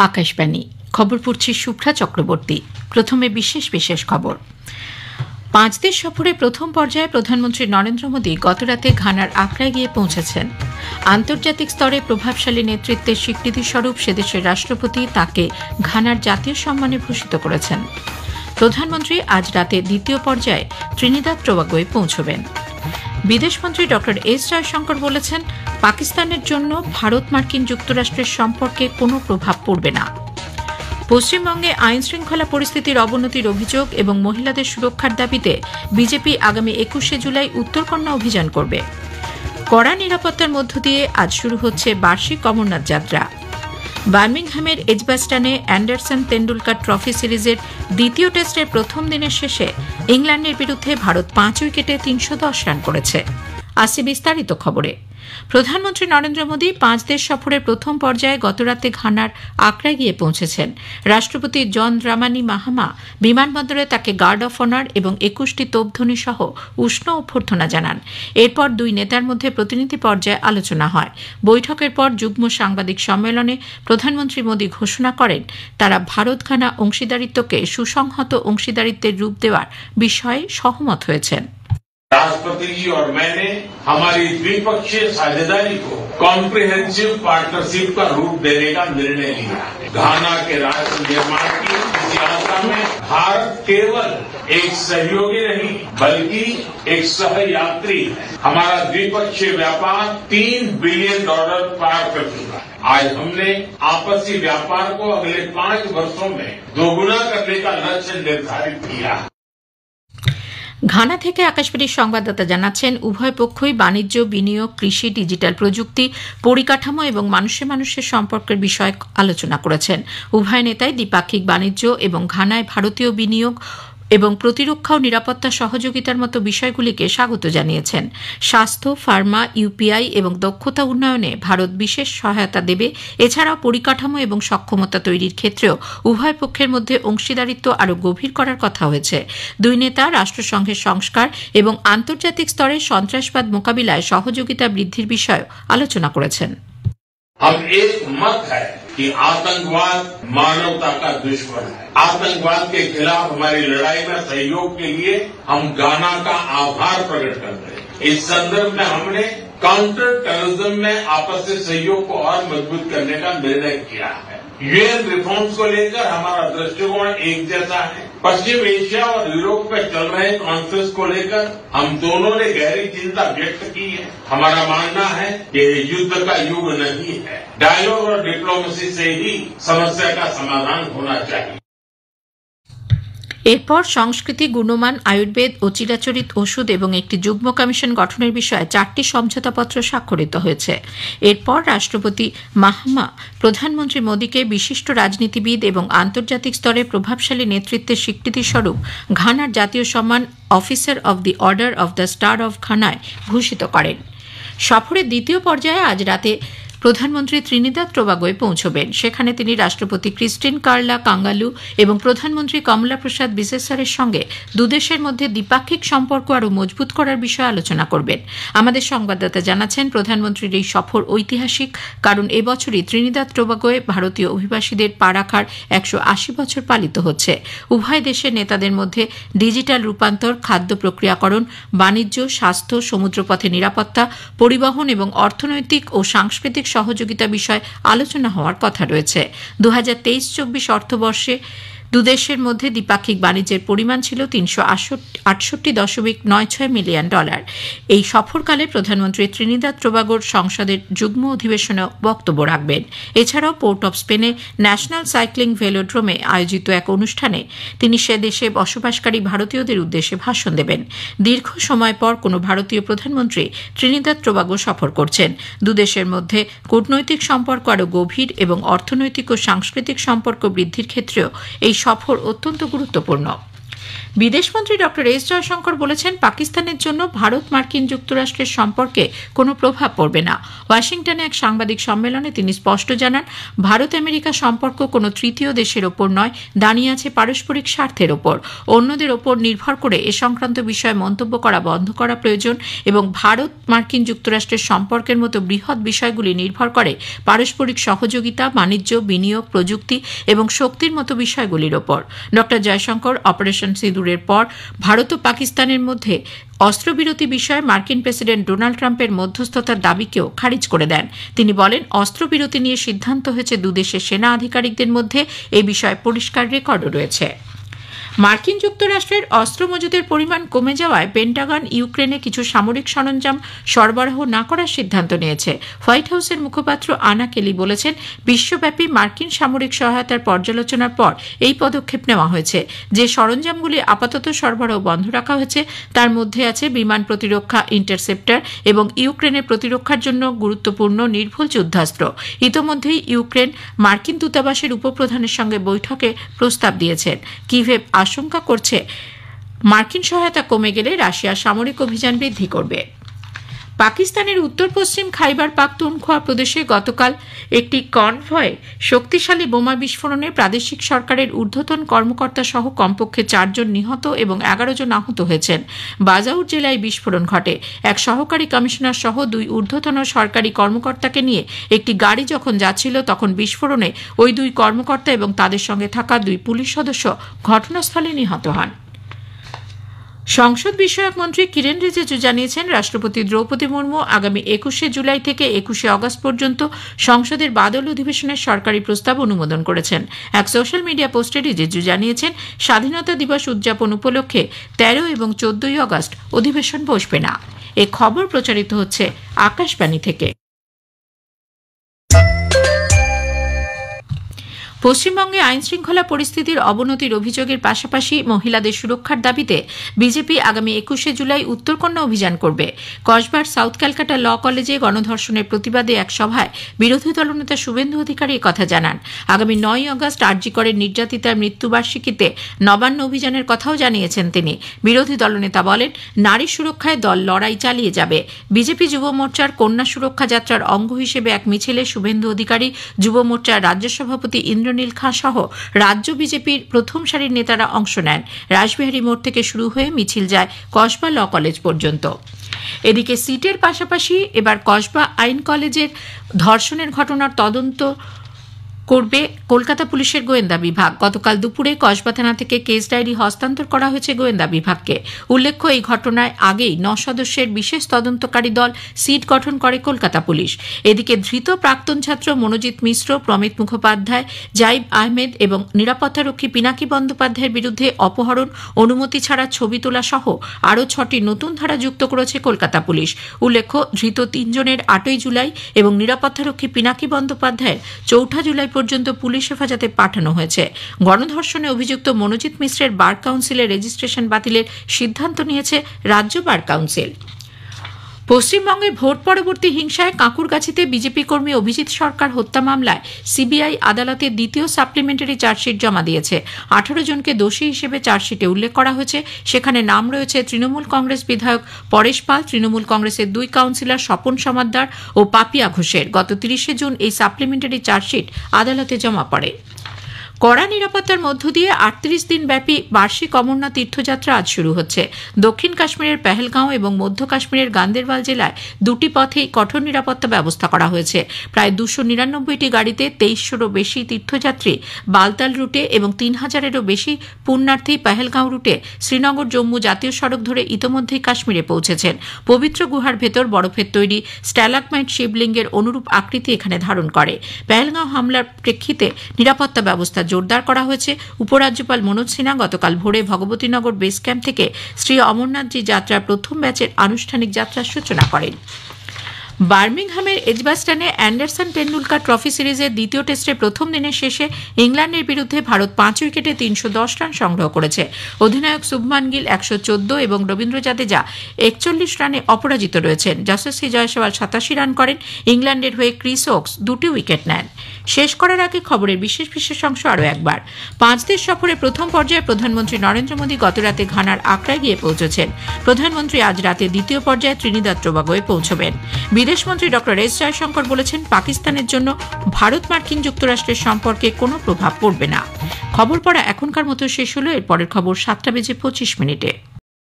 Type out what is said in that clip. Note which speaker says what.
Speaker 1: আকাশবাণী খবর পড়ছি শুভ্রা চক্রবর্তী। প্রথমে বিশেষ বিশেষ খবর। 5 দেশ সফরে প্রথম পর্যায়ে প্রধানমন্ত্রী নরেন্দ্র মোদী গতরাতে ঘানার আকরায় গিয়ে পৌঁছেছেন। আন্তর্জাতিক স্তরে প্রভাবশালী নেতৃত্বের স্বীকৃতিস্বরূপ সেদেশের রাষ্ট্রপতি তাঁকে ঘানার জাতীয় সম্মানে ভূষিত করেছেন। প্রধানমন্ত্রী আজ রাতে দ্বিতীয় পর্যায়ে ত্রিনিদাদ টোবাগোয় পৌঁছবেন। বিদেশমন্ত্রী ড এস জয়শঙ্কর বলেছেন, পাকিস্তানের জন্য ভারত মার্কিন যুক্তরাষ্ট্রের সম্পর্কে কোনো প্রভাব পড়বে না। পশ্চিমবঙ্গে আইন শৃঙ্খলা পরিস্থিতির অবনতির অভিযোগ এবং মহিলাদের সুরক্ষার দাবিতে বিজেপি আগামী 21শে জুলাই উত্তরকন্যা অভিযান করবে। কড়া নিরাপত্তার মধ্য দিয়ে আজ শুরু হচ্ছে বার্ষিক অমরনাথ যাত্রা। বার্মিংহামের এজবাস্টনে অ্যান্ডারসন তেন্ডুলকার ট্রফি সিরিজের দ্বিতীয় টেস্টের প্রথম দিনের শেষে ইংল্যান্ডের বিরুদ্ধে ভারত 5 উইকেটে 310 রান করেছে। আসছে বিস্তারিত খবরে। প্রধানমন্ত্রী নরেন্দ্র মোদী 5 দেশ সফরের প্রথম পর্যায়ে গতরাতে ঘানার আকরায় গিয়ে পৌঁছেছেন। রাষ্ট্রপতি জন দ্রামানি মাহামা বিমানবন্দরে তাকে গার্ড অফ অনার এবং 21টি তোপধ্বনি সহ উষ্ণ অভ্যর্থনা জানান। এরপর দুই নেতার মধ্যে প্রতিনিধি পর্যায়ে আলোচনা হয়। বৈঠকের পর যুগ্ম সাংবাদিক সম্মেলনে প্রধানমন্ত্রী মোদী ঘোষণা করেন, তারা ভারত ঘানা অংশীদারিত্বকে সুসংহত অংশীদারিত্বের রূপ দেওয়ার বিষয়ে সহমত হয়েছেন।
Speaker 2: राष्ट्रपति जी और मैंने हमारी द्विपक्षीय साझेदारी को कॉम्प्रिहेंसिव पार्टनरशिप का रूप देने का निर्णय लिया। घाना के राष्ट्र निर्माण की इस यात्रा में भारत केवल एक सहयोगी नहीं बल्कि एक सहयात्री है। हमारा द्विपक्षीय व्यापार $3 बिलियन पार कर चुका है। आज हमने आपसी व्यापार को अगले 5 वर्षों में दोगुना करने का लक्ष्य निर्धारित किया है।
Speaker 1: ঘানা থেকে আকাশবাণীর সংবাদদাতা জানাচ্ছেন, উভয় পক্ষই বাণিজ্য, বিনিয়োগ, কৃষি, ডিজিটাল প্রযুক্তি, পরিকাঠামো এবং মানুষে মানুষের সম্পর্কের বিষয়ে আলোচনা করেছেন। উভয় নেতাই দ্বিপাক্ষিক বাণিজ্য এবং ঘানায় ভারতীয় বিনিয়োগ এবং প্রতিরক্ষা ও নিরাপত্তা সহযোগিতার মতো বিষয়গুলিকে স্বাগত জানিয়েছেন। স্বাস্থ্য, ফার্মা, ইউপিআই এবং দক্ষতা উন্নয়নে ভারত বিশেষ সহায়তা দেবে। এছাড়াও পরিকাঠামো এবং সক্ষমতা তৈরির ক্ষেত্রেও উভয় পক্ষের মধ্যে অংশীদারিত্ব আরও গভীর করার কথা হয়েছে। দুই নেতা রাষ্ট্রসংঘের সংস্কার এবং আন্তর্জাতিক স্তরে সন্ত্রাসবাদ মোকাবিলায় সহযোগিতা বৃদ্ধির বিষয়েও আলোচনা করেছেন।
Speaker 2: हम एक मत है कि आतंकवाद मानवता का दुश्मन है। आतंकवाद के खिलाफ हमारी लड़ाई में सहयोग के लिए हम घाना का आभार प्रकट करते हैं। इस संदर्भ में हमने काउंटर टेररिज्म में आपसी सहयोग को और मजबूत करने का निर्णय किया है। यूएन रिफॉर्म्स को लेकर हमारा दृष्टिकोण एक जैसा है। पश्चिम एशिया और यूरोप में चल रहे कॉन्फ्रेंस को लेकर हम दोनों ने गहरी चिंता व्यक्त की है। हमारा मानना है कि युद्ध का युग नहीं है, डायलॉग और डिप्लोमेसी से ही समस्या का समाधान होना चाहिए।
Speaker 1: এরপর সংস্কৃতি, গুণমান, আয়ুর্বেদ ও চিরাচরিত ওষুধ এবং একটি যুগ্ম কমিশন গঠনের বিষয়ে 4টি সমঝোতাপত্র স্বাক্ষরিত হয়েছে। এরপর রাষ্ট্রপতি মাহামা প্রধানমন্ত্রী মোদীকে বিশিষ্ট রাজনীতিবিদ এবং আন্তর্জাতিক স্তরে প্রভাবশালী নেতৃত্বের স্বীকৃতিস্বরূপ ঘানার জাতীয় সম্মান officer of the order of the star of ঘানায় ভূষিত করেন। সফরের দ্বিতীয় পর্যায়ে আজ রাতে প্রধানমন্ত্রী ত্রিনিদাদ টোবাগোয় পৌঁছবেন। সেখানে তিনি রাষ্ট্রপতি ক্রিস্টিন কার্লা কাঙ্গালু এবং প্রধানমন্ত্রী কমলা প্রসাদ বিসেসারের সঙ্গে দুদেশের মধ্যে দ্বিপাক্ষিক সম্পর্ক আরও মজবুত করার বিষয়ে আলোচনা করবেন। আমাদের সংবাদদাতা জানাচ্ছেন, প্রধানমন্ত্রীর এই সফর ঐতিহাসিক, কারণ এবছরই ত্রিনিদাদ টোবাগোয় ভারতীয় অভিবাসীদের পা রাখার 180 বছর পালিত হচ্ছে। উভয় দেশের নেতাদের মধ্যে ডিজিটাল রূপান্তর, খাদ্য প্রক্রিয়াকরণ, বাণিজ্য, স্বাস্থ্য, সমুদ্রপথে নিরাপত্তা, পরিবহন এবং অর্থনৈতিক ও সাংস্কৃতিক সহযোগিতা বিষয়ে আলোচনা হওয়ার কথা রয়েছে। 2023-24 অর্থবর্ষে দুদেশের মধ্যে দ্বিপাক্ষিক বাণিজ্যের পরিমাণ ছিল $368.96 মিলিয়ন। এই সফরকালে প্রধানমন্ত্রী ত্রিনিদাদ টোবাগোর সংসদের যুগ্ম অধিবেশনে বক্তব্য রাখবেন। এছাড়াও পোর্ট অব স্পেনে ন্যাশনাল সাইক্লিং ভেলোড্রোমে আয়োজিত এক অনুষ্ঠানে তিনি সে দেশে বসবাসকারী ভারতীয়দের উদ্দেশ্যে ভাষণ দেবেন। দীর্ঘ সময় পর কোনো ভারতীয় প্রধানমন্ত্রী ত্রিনিদাদ টোবাগো সফর করছেন। দুদেশের মধ্যে কূটনৈতিক সম্পর্ক আরও গভীর এবং অর্থনৈতিক ও সাংস্কৃতিক সম্পর্ক বৃদ্ধির ক্ষেত্রেও এই সফর অত্যন্ত গুরুত্বপূর্ণ। বিদেশমন্ত্রী ডক্টর এস জয়শঙ্কর বলেছেন, পাকিস্তানের জন্য ভারত মার্কিন যুক্তরাষ্ট্রের সম্পর্কে কোনো প্রভাব পড়বে না। ওয়াশিংটনে এক সাংবাদিক সম্মেলনে তিনি স্পষ্ট জানান, ভারত আমেরিকা সম্পর্ক কোনো তৃতীয় দেশের ওপর নয়, দাঁড়িয়ে আছে পারস্পরিক স্বার্থের ওপর। অন্যদের ওপর নির্ভর করে এ সংক্রান্ত বিষয়ে মন্তব্য করা বন্ধ করা প্রয়োজন এবং ভারত মার্কিন যুক্তরাষ্ট্রের সম্পর্কের মতো বৃহৎ বিষয়গুলি নির্ভর করে পারস্পরিক সহযোগিতা, বাণিজ্য, বিনিয়োগ, প্রযুক্তি এবং শক্তির মতো বিষয়গুলির ওপর। ডক্টর জয়শঙ্কর অপারেশন সিঁদুরের পর ভারত ও পাকিস্তানের মধ্যে অস্ত্রবিরতি বিষয়ে মার্কিন প্রেসিডেন্ট ডোনাল্ড ট্রাম্পের মধ্যস্থতার দাবিকেও খারিজ করে দেন। তিনি বলেন, অস্ত্রবিরতি নিয়ে সিদ্ধান্ত হয়েছে দুদেশের সেনা আধিকারিকদের মধ্যে, এই বিষয়ে পরিষ্কার রেকর্ডও রয়েছে। মার্কিন যুক্তরাষ্ট্রের অস্ত্র মজুদের পরিমাণ কমে যাওয়ায় পেন্টাগন ইউক্রেনে কিছু সামরিক সরঞ্জাম সরবরাহ না করার সিদ্ধান্ত নিয়েছে। হোয়াইট হাউসের মুখপাত্র আনা কেলি বলেছেন, বিশ্বব্যাপী মার্কিন সামরিক সহায়তার পর্যালোচনার পর এই পদক্ষেপ নেওয়া হয়েছে। যে সরঞ্জামগুলি আপাতত সরবরাহ বন্ধ রাখা হয়েছে তার মধ্যে আছে বিমান প্রতিরক্ষা ইন্টারসেপ্টর এবং ইউক্রেনের প্রতিরক্ষার জন্য গুরুত্বপূর্ণ নির্ভুল যুদ্ধাস্ত্র। ইতোমধ্যেই ইউক্রেন মার্কিন দূতাবাসের উপপ্রধানের সঙ্গে বৈঠকে প্রস্তাব দিয়েছেন। কিয়েভ আশঙ্কা করছে, মার্কিন সহায়তা কমে গেলে রাশিয়া সামরিক অভিযান বৃদ্ধি করবে। পাকিস্তানের উত্তর পশ্চিম খাইবার পাখতুনখোয়া প্রদেশে গতকাল একটি কনভয়ে শক্তিশালী বোমা বিস্ফোরণে প্রাদেশিক সরকারের ঊর্ধ্বতন কর্মকর্তা সহ কমপক্ষে 4 জন নিহত এবং 11 জন আহত হয়েছেন। বাজাউর জেলায় বিস্ফোরণ ঘটে। এক সহকারী কমিশনার সহ 2 ঊর্ধ্বতন সরকারি কর্মকর্তাকে নিয়ে একটি গাড়ি যখন যাচ্ছিল তখন বিস্ফোরণে ওই 2 কর্মকর্তা এবং তাদের সঙ্গে থাকা 2 পুলিশ সদস্য ঘটনাস্থলে নিহত হন। সংসদ বিষয়ক মন্ত্রী কিরেন রিজিজু জানিয়েছেন, রাষ্ট্রপতি দ্রৌপদী মুর্মু আগামী 21শে জুলাই থেকে 21শে আগস্ট পর্যন্ত সংসদের বাদল অধিবেশনের সরকারি প্রস্তাব অনুমোদন করেছেন। এক সোশ্যাল মিডিয়া পোস্টে রিজিজু জানিয়েছেন, স্বাধীনতা দিবস উদযাপন উপলক্ষে 13 এবং 14ই আগস্ট অধিবেশন বসবে না। এ খবর প্রচারিত হচ্ছে আকাশবাণী থেকে। পশ্চিমবঙ্গে আইনশৃঙ্খলা পরিস্থিতির অবনতির অভিযোগের পাশাপাশি মহিলাদের সুরক্ষার দাবিতে বিজেপি আগামী 21শে জুলাই উত্তরকন্যা অভিযান করবে। কসবার সাউথ ক্যালকাটা ল কলেজে গণধর্ষণের প্রতিবাদে এক সভায় বিরোধী দলনেতা শুভেন্দু অধিকারী একথা জানান। আগামী 9ই আগস্ট আরজি করের নির্যাতিতার মৃত্যুবার্ষিকীতে নবান্ন অভিযানের কথাও জানিয়েছেন তিনি। বিরোধী দলনেতা বলেন, নারী সুরক্ষায় দল লড়াই চালিয়ে যাবে। বিজেপি যুব মোর্চার কন্যা সুরক্ষা যাত্রার অঙ্গ হিসেবে এক মিছিলে শুভেন্দু অধিকারী, যুব মোর্চার রাজ্য সভাপতি ইন্দ্রনীল খাঁ সহ রাজ্য বিজেপির প্রথম সারির নেতারা অংশ নেন। রাসবিহারী মোড় থেকে শুরু হয়ে মিছিল যায় কসবা ল কলেজ পর্যন্ত। এদিকে সিটের পাশাপাশি এবার কসবা আইন কলেজের ধর্ষণের ঘটনার তদন্ত করবে কলকাতা পুলিশের গোয়েন্দা বিভাগ। গতকাল দুপুরে কসবা থানা থেকে কেস ডায়েরি হস্তান্তর করা হয়েছে গোয়েন্দা বিভাগকে। উল্লেখ্য, এই ঘটনায় আগেই 9 সদস্যের বিশেষ তদন্তকারী দল সিট গঠন করে কলকাতা পুলিশ। এদিকে ধৃত প্রাক্তন ছাত্র মনোজিৎ মিশ্র, প্রমিত মুখোপাধ্যায়, জাইব আহমেদ এবং নিরাপত্তারক্ষী পিনাকি বন্দ্যোপাধ্যায়ের বিরুদ্ধে অপহরণ, অনুমতি ছাড়া ছবি তোলা সহ আরও 6টি নতুন ধারা যুক্ত করেছে কলকাতা পুলিশ। উল্লেখ্য, ধৃত 3 জনের 8ই জুলাই এবং নিরাপত্তারক্ষী পিনাকি বন্দ্যোপাধ্যায়ের 4 জুলাই পর্যন্ত পুলিশ হেফাজতে পাঠানো হয়েছে। গণধর্ষণে অভিযুক্ত মনোজিৎ মিশ্রের বার কাউন্সিলের রেজিস্ট্রেশন বাতিলের সিদ্ধান্ত নিয়েছে রাজ্য বার কাউন্সিল। পশ্চিমবঙ্গে ভোট পরবর্তী হিংসায় কাঁকুরগাছিতে বিজেপি কর্মী অভিজিৎ সরকার হত্যা মামলায় সিবিআই আদালতে দ্বিতীয় সাপ্লিমেন্টারি চার্জশিট জমা দিয়েছে। 18 জনকে দোষী হিসেবে চার্জশিটে উল্লেখ করা হয়েছে। সেখানে নাম রয়েছে তৃণমূল কংগ্রেস বিধায়ক পরেশ পাল, তৃণমূল কংগ্রেসের 2 কাউন্সিলর স্বপন সমাদ্দার ও পাপিয়া ঘোষের। গত 30শে জুন এই সাপ্লিমেন্টারি চার্জশিট আদালতে জমা পড়ে। কড়া নিরাপত্তার মধ্য দিয়ে 38 দিন ব্যাপী বার্ষিক অমরনাথ তীর্থযাত্রা আজ শুরু হচ্ছে। দক্ষিণ কাশ্মীরের পেহেলগাঁও এবং মধ্য কাশ্মীরের গান্দেরবাল জেলায় 2টি পথেই কঠোর নিরাপত্তা ব্যবস্থা করা হয়েছে। প্রায় 299টি গাড়িতে 2300-রও বেশি তীর্থযাত্রী বালতাল রুটে এবং 3000-এরও বেশি পুণ্যার্থী পেহেলগাঁও রুটে শ্রীনগর জম্মু জাতীয় সড়ক ধরে ইতোমধ্যেই কাশ্মীরে পৌঁছেছেন। পবিত্র গুহার ভেতর বরফের তৈরি স্ট্যালাগমাইট শিবলিঙ্গের অনুরূপ আকৃতি এখানে ধারণ করে। পেহেলগাঁও হামলার প্রেক্ষিতে নিরাপত্তা ব্যবস্থা জোরদার করা হয়েছে। উপরাজ্যপাল মনোজ সিনহা গতকাল ভোরে ভগবতীনগর বেস ক্যাম্প থেকে শ্রী অমরনাথজি যাত্রার প্রথম ব্যাচের আনুষ্ঠানিক যাত্রার সূচনা করেন। বার্মিংহামের এজবাস্টনে অ্যান্ডারসন টেন্ডুলকার ট্রফি সিরিজের দ্বিতীয় টেস্টে প্রথম দিনের শেষে ইংল্যান্ডের বিরুদ্ধে ভারত 5 উইকেটে 310 রান সংগ্রহ করেছে। অধিনায়ক শুভমান গিল 114 এবং রবীন্দ্র জাদেজা 41 রানে অপরাজিত রয়েছেন। যশস্বী জয়সওয়াল 87 রান করেন। ইংল্যান্ডের হয়ে ক্রিস ওকস 2টি উইকেট নেন। শেষ করার আগে খবরের বিশেষ অংশ আরও একবার। 5 দেশ সফরে প্রথম পর্যায়ে প্রধানমন্ত্রী নরেন্দ্র মোদী গতরাতে ঘানার আকরায় গিয়ে পৌঁছেছেন। প্রধানমন্ত্রী আজ রাতে দ্বিতীয় পর্যায়ে ত্রিনিদাদ টোবাগোয় পৌঁছবেন। বিদেশমন্ত্রী ডক্টর এস জয়শঙ্কর বলেছেন, পাকিস্তানের জন্য ভারত মার্কিন যুক্তরাষ্ট্রের সম্পর্কে কোনো প্রভাব পড়বে না। খবর পড়া এখনকার মতো শেষ হলো। এর পরের খবর 7:25 মিনিটে।